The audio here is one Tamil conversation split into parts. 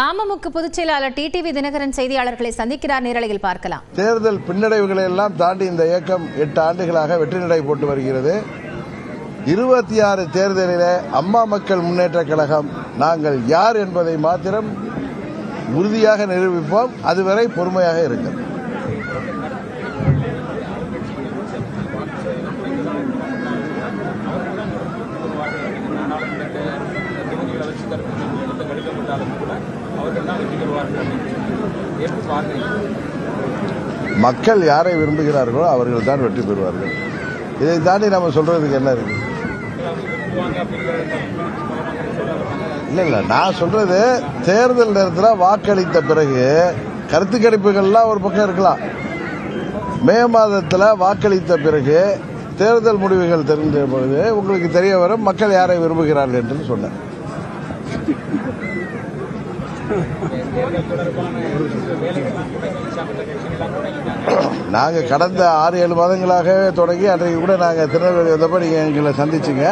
அமமுக பொதுச் செயலாளர் டிடிவி தினகரன் செய்தியாளர்களை சந்திக்கிறார். நேரலையில் பார்க்கலாம். தேர்தல் பின்னடைவுகளை எல்லாம் தாண்டி இந்த இயக்கம் 8 ஆண்டுகளாக வெற்றி நடை போட்டு வருகிறது. 26 தேர்தலிலே அம்மா மக்கள் முன்னேற்ற கழகம் நாங்கள் யார் என்பதை மாத்திரம் உறுதியாக நிரூபிப்போம். அதுவரை பொறுமையாக இருக்கும். மக்கள் யாரை விரும்புகிறார்களோ அவர்கள் தான் வெற்றி பெறுவார்கள். இதை தாண்டி நம்ம சொல்றதுக்கு என்ன இருக்கு? இல்ல நான் சொல்றது தேர்தல் நேரத்தில் வாக்களித்த பிறகு கருத்து கணிப்புகள்லாம் ஒரு பக்கம் இருக்கலாம். மே மாதத்தில் வாக்களித்த பிறகு தேர்தல் முடிவுகள் தெரிந்த பொழுது உங்களுக்கு தெரிய வரும் மக்கள் யாரை விரும்புகிறார்கள் என்று சொன்னேன். நாங்கள் கடந்த 6-7 மாதங்களாகவே தொடங்கி அன்றைக்கு கூட நாங்கள் திருநெல்வேலி வந்தப்போ நீங்கள் எங்களை சந்திச்சுங்க.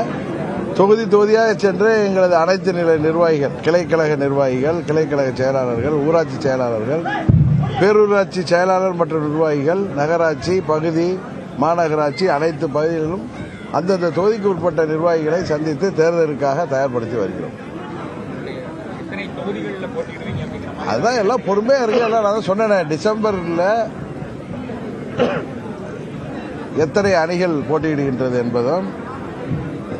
தொகுதியாக சென்று எங்களது அனைத்து நிலை நிர்வாகிகள், கிளைக்கழக நிர்வாகிகள், கிளைக்கழக செயலாளர்கள், ஊராட்சி செயலாளர்கள், பேரூராட்சி செயலாளர் மற்றும் நிர்வாகிகள், நகராட்சி, பகுதி, மாநகராட்சி அனைத்து பகுதிகளிலும் அந்தந்த தொகுதிக்கு உட்பட்ட நிர்வாகிகளை சந்தித்து தேர்தலுக்காக தயார்படுத்தி வருகிறோம். அதுதான் எல்லாம் பொறுமையா இருக்கு. எல்லாம் நான் சொன்னேன், டிசம்பர்ல எத்தனை அணிகள் போட்டியிடுகின்றது என்பதும்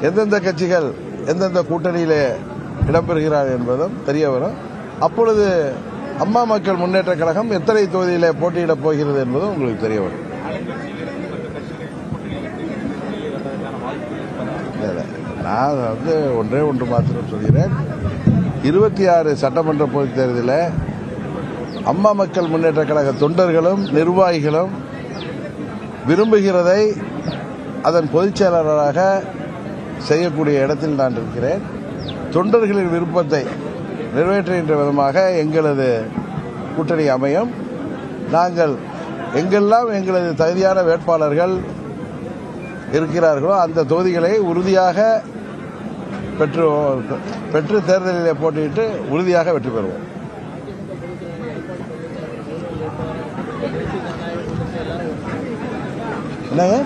எந்தெந்த கட்சிகள் எந்தெந்த கூட்டணியிலே இடம்பெறுகிறார்கள் என்பதும் தெரிய வரும். அப்பொழுது அம்மா மக்கள் முன்னேற்ற கழகம் எத்தனை தொகுதியிலே போட்டியிடப் போகிறது என்பதும் உங்களுக்கு தெரிய வரும். நான் ஒன்றே ஒன்று மாத்திரம் சொல்கிறேன். 26 சட்டமன்ற பொதுத் தேர்தலில் அம்மா மக்கள் முன்னேற்ற கழக தொண்டர்களும் நிர்வாகிகளும் விரும்புகிறதை அதன் பொதுச் செயலாளராக செய்யக்கூடிய இடத்தில் நான் இருக்கிறேன். தொண்டர்களின் விருப்பத்தை நிறைவேற்றுகின்ற விதமாக எங்களது கூட்டணி அமையும். நாங்கள் எங்கெல்லாம் எங்களது தகுதியான வேட்பாளர்கள் இருக்கிறார்களோ அந்த தொகுதிகளை உறுதியாக பெற்று தேர்தலில் போட்டியிட்டு உறுதியாக வெற்றி பெறுவோம். என்னங்க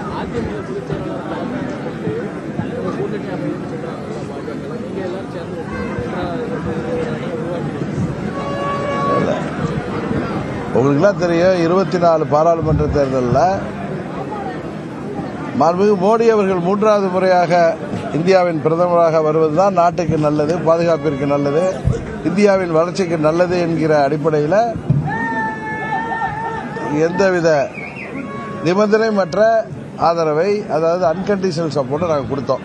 உங்களுக்குலாம் தெரியும், 24 பாராளுமன்ற தேர்தலில் மாண்புமிகு மோடி அவர்கள் 3வது முறையாக இந்தியாவின் பிரதமராக வருவதுதான் நாட்டுக்கு நல்லது, பாதுகாப்பிற்கு நல்லது, இந்தியாவின் வளர்ச்சிக்கு நல்லது என்கிற அடிப்படையில் எந்தவித நிபந்தனைமற்ற ஆதரவை, அதாவது அன்கண்டிஷனல் சப்போர்ட்டை நாங்கள் கொடுத்தோம்.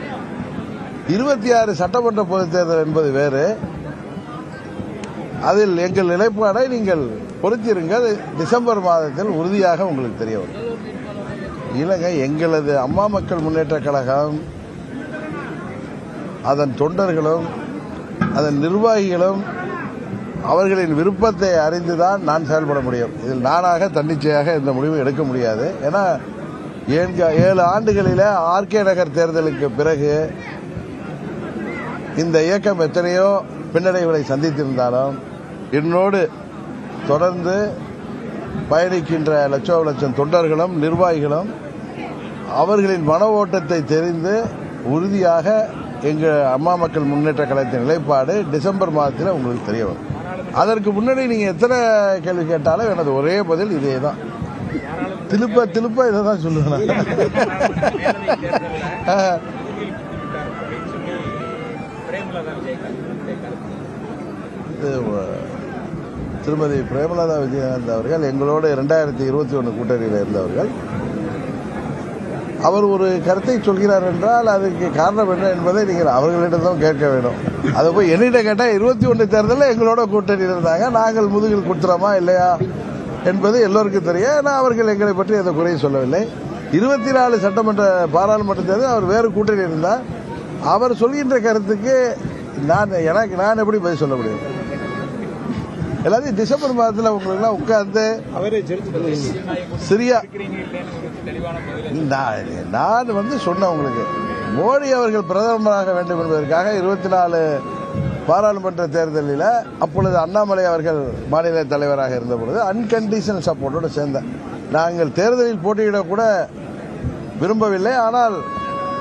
26 சட்டமன்ற பொதுத் தேர்தல் என்பது வேறு. அதில் எங்கள் நிலைப்பாடை நீங்கள் பொறுத்திருங்கள். டிசம்பர் மாதத்தில் உறுதியாக உங்களுக்கு தெரிய வரும். இல்லைங்க, எங்களது அம்மா மக்கள் முன்னேற்ற கழகம் அதன் தொண்டர்களும் அதன் நிர்வாகிகளும் அவர்களின் விருப்பத்தை அறிந்துதான் நான் செயல்பட முடியும். இதில் நானாக தன்னிச்சையாக இந்த முடிவு எடுக்க முடியாது. ஏன்னா 7 ஆண்டுகளில் ஆர்கே நகர் தேர்தலுக்கு பிறகு இந்த இயக்கம் எத்தனையோ பின்னடைவுகளை சந்தித்திருந்தாலும் என்னோடு தொடர்ந்து பயணிக்கின்ற லட்சம் தொண்டர்களும் நிர்வாகிகளும் அவர்களின் மன ஓட்டத்தை தெரிந்து உறுதியாக எங்கள் அம்மா மக்கள் முன்னேற்ற கழகத்தின் நிலைப்பாடு டிசம்பர் மாதத்தில் உங்களுக்கு தெரிய வரும். அதற்கு முன்னாடி நீங்கள் எத்தனை கேள்வி கேட்டாலும் எனது ஒரே பதில் இதே தான். திருப்ப இதை தான் சொல்லுவேன். திருமதி பிரேமலதா விஜயகாந்த் அவர்கள் எங்களோடு 2021 கூட்டணியில் இருந்தவர்கள். அவர் ஒரு கருத்தை சொல்கிறார் என்றால் அதுக்கு காரணம் என்ன என்பதை நீங்கள் அவர்களிடம் கேட்க வேண்டும். அதை போய் என்னிடம் கேட்டால் 21 தேர்தலில் எங்களோட கூட்டணியில் இருந்தாங்க, நாங்கள் முதுகில் குத்துறோமா இல்லையா என்பது எல்லோருக்கும் தெரியும். ஆனால் அவர்கள் எங்களை பற்றி எந்த குறையும் சொல்லவில்லை. 24 சட்டமன்ற பாராளுமன்ற தேர்தல் அவர் வேறு கூட்டணி இருந்தார். அவர் சொல்கின்ற கருத்துக்கு நான் எப்படி பதில் சொல்ல முடியும்? எல்லாத்தையும் டிசம்பர் மாதத்தில் உங்களுக்குலாம் உட்கார்ந்து சரியா நான் சொன்னேன் உங்களுக்கு, மோடி அவர்கள் பிரதமராக வேண்டும் என்பதற்காக 24 பாராளுமன்ற தேர்தலில் அப்பொழுது அண்ணாமலை அவர்கள் மாநில தலைவராக இருந்த பொழுது அன்கண்டிஷனல் சப்போர்ட்டோடு சேர்ந்தேன். நாங்கள் தேர்தலில் போட்டியிடக்கூட விரும்பவில்லை. ஆனால்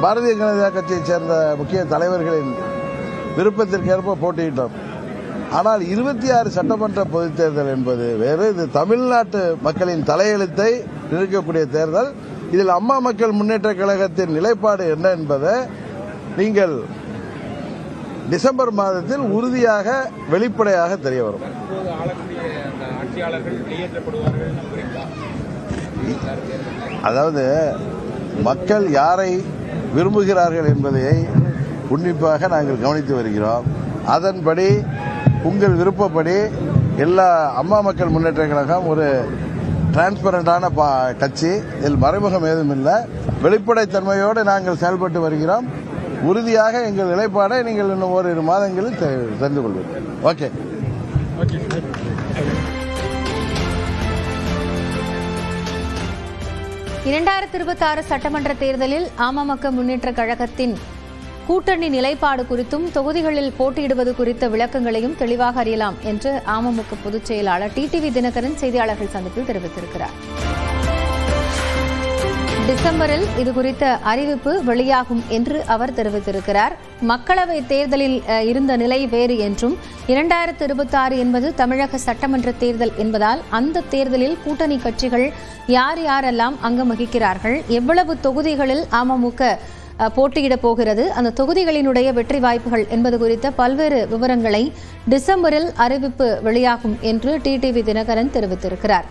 பாரதிய ஜனதா கட்சியைச் சேர்ந்த முக்கிய தலைவர்களின் விருப்பத்திற்கேற்ப போட்டியிட்டோம். ஆனால் 26 சட்டமன்ற பொதுத் தேர்தல் என்பது வேறு. இது தமிழ்நாட்டு மக்களின் தலையெழுத்தை நிற்கக்கூடிய தேர்தல். இதில் அம்மா மக்கள் முன்னேற்ற கழகத்தின் நிலைப்பாடு என்ன என்பதை நீங்கள் டிசம்பர் மாதத்தில் உறுதியாக வெளிப்படையாக தெரிய வரும். அதாவது மக்கள் யாரை விரும்புகிறார்கள் என்பதை உன்னிப்பாக நாங்கள் கவனித்து வருகிறோம். அதன்படி உங்கள் விருப்பப்படி எல்லா அம்மா மக்கள் முன்னேற்ற கழகம் ஒரு டிரான்ஸ்பரண்டான கட்சி. இதில் மறைமுகம் ஏதும் இல்லை. வெளிப்படைத்தன்மையோடு நாங்கள் செயல்பட்டு வருகிறோம். உறுதியாக எங்கள் நிலைப்பாடை நீங்கள் இன்னும் ஓரிரு மாதங்களில் தெரிந்து கொள்வீர்கள். ஓகே. இரண்டாயிரத்தி சட்டமன்ற தேர்தலில் அமமுக முன்னேற்ற கழகத்தின் கூட்டணி நிலைப்பாடு குறித்தும் தொகுதிகளில் போட்டியிடுவது குறித்த விளக்கங்களையும் தெளிவாக அறியலாம் என்று அமமுக பொதுச் செயலாளர் டிடிவி தினகரன் செய்தியாளர்கள் சந்திப்பில் தெரிவித்திருக்கிறார். டிசம்பரில் இதுகுறித்த அறிவிப்பு வெளியாகும் என்று அவர் தெரிவித்திருக்கிறார். மக்களவை தேர்தலில் இருந்த நிலை வேறு என்றும் 2026 என்பது தமிழக சட்டமன்ற தேர்தல் என்பதால் அந்த தேர்தலில் கூட்டணி கட்சிகள் யார் யாரெல்லாம் அங்கம் வகிக்கிறார்கள், எவ்வளவு தொகுதிகளில் அமமுக போட்டியிடப் போகிறது, அந்த தொகுதிகளினுடைய வெற்றி வாய்ப்புகள் என்பது குறித்த பல்வேறு விவரங்களை டிசம்பரில் அறிவிப்பு வெளியாகும் என்று டிடிவி தினகரன் தெரிவித்திருக்கிறார்.